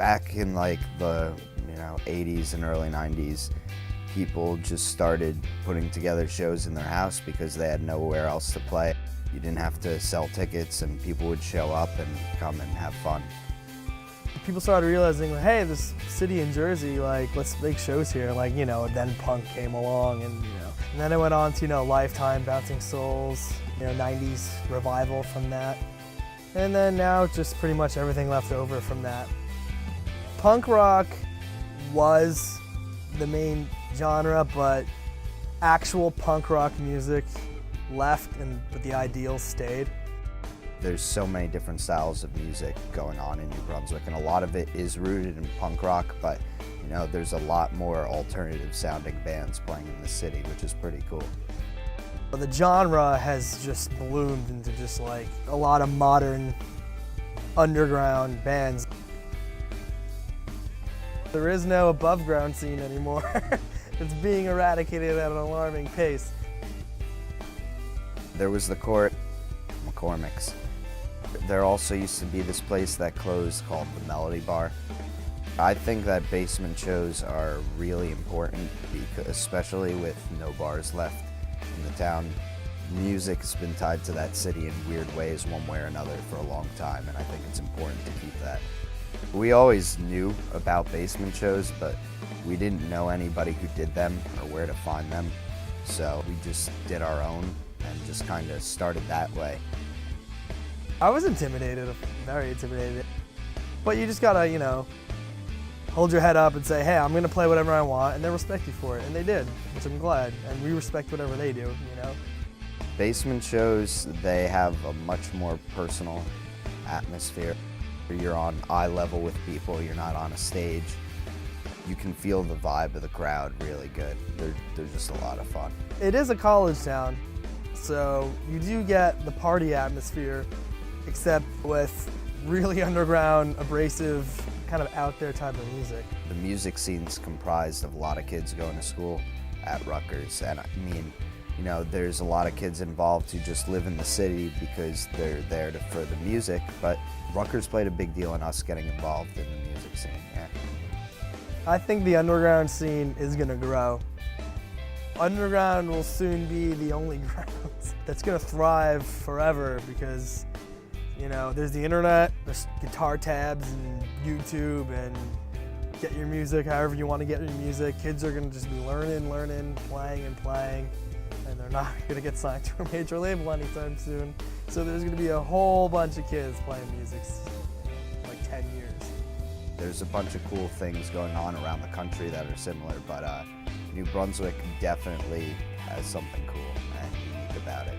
Back in like the 80s and early 90s, people just started putting together shows in their house because they had nowhere else to play. You didn't have to sell tickets and people would show up and come and have fun. People started realizing, hey, this city in Jersey, like, let's make shows here. Like, then punk came along and then it went on to, Lifetime, Bouncing Souls, 90s revival from that. And then now just pretty much everything left over from that. Punk rock was the main genre, but actual punk rock music left but the ideals stayed. There's so many different styles of music going on in New Brunswick, and a lot of it is rooted in punk rock, but there's a lot more alternative sounding bands playing in the city, which is pretty cool. The genre has just bloomed into just like a lot of modern underground bands. There is no above ground scene anymore. It's being eradicated at an alarming pace. There was the Court, McCormick's. There also used to be this place that closed called the Melody Bar. I think that basement shows are really important, especially with no bars left in the town. Music has been tied to that city in weird ways, one way or another, for a long time, and I think it's important to keep that. We always knew about basement shows, but we didn't know anybody who did them or where to find them, so we just did our own and just kind of started that way. I was intimidated, very intimidated, but you just gotta, hold your head up and say, hey, I'm gonna play whatever I want, and they respect you for it, and they did, which I'm glad, and we respect whatever they do, Basement shows, they have a much more personal atmosphere. You're on eye level with people, you're not on a stage. You can feel the vibe of the crowd really good. They're just a lot of fun. It is a college town, so you do get the party atmosphere, except with really underground, abrasive, kind of out there type of music. The music scene's comprised of a lot of kids going to school at Rutgers, and I mean, there's a lot of kids involved who just live in the city because they're there for the music, but Rutgers played a big deal in us getting involved in the music scene, yeah. I think the underground scene is gonna grow. Underground will soon be the only ground that's gonna thrive forever because, there's the internet, there's guitar tabs and YouTube, and get your music however you want to get your music. Kids are gonna just be learning, playing, and they're not gonna get signed to a major label anytime soon. So there's gonna be a whole bunch of kids playing music in like 10 years. There's a bunch of cool things going on around the country that are similar, but New Brunswick definitely has something cool and unique about it.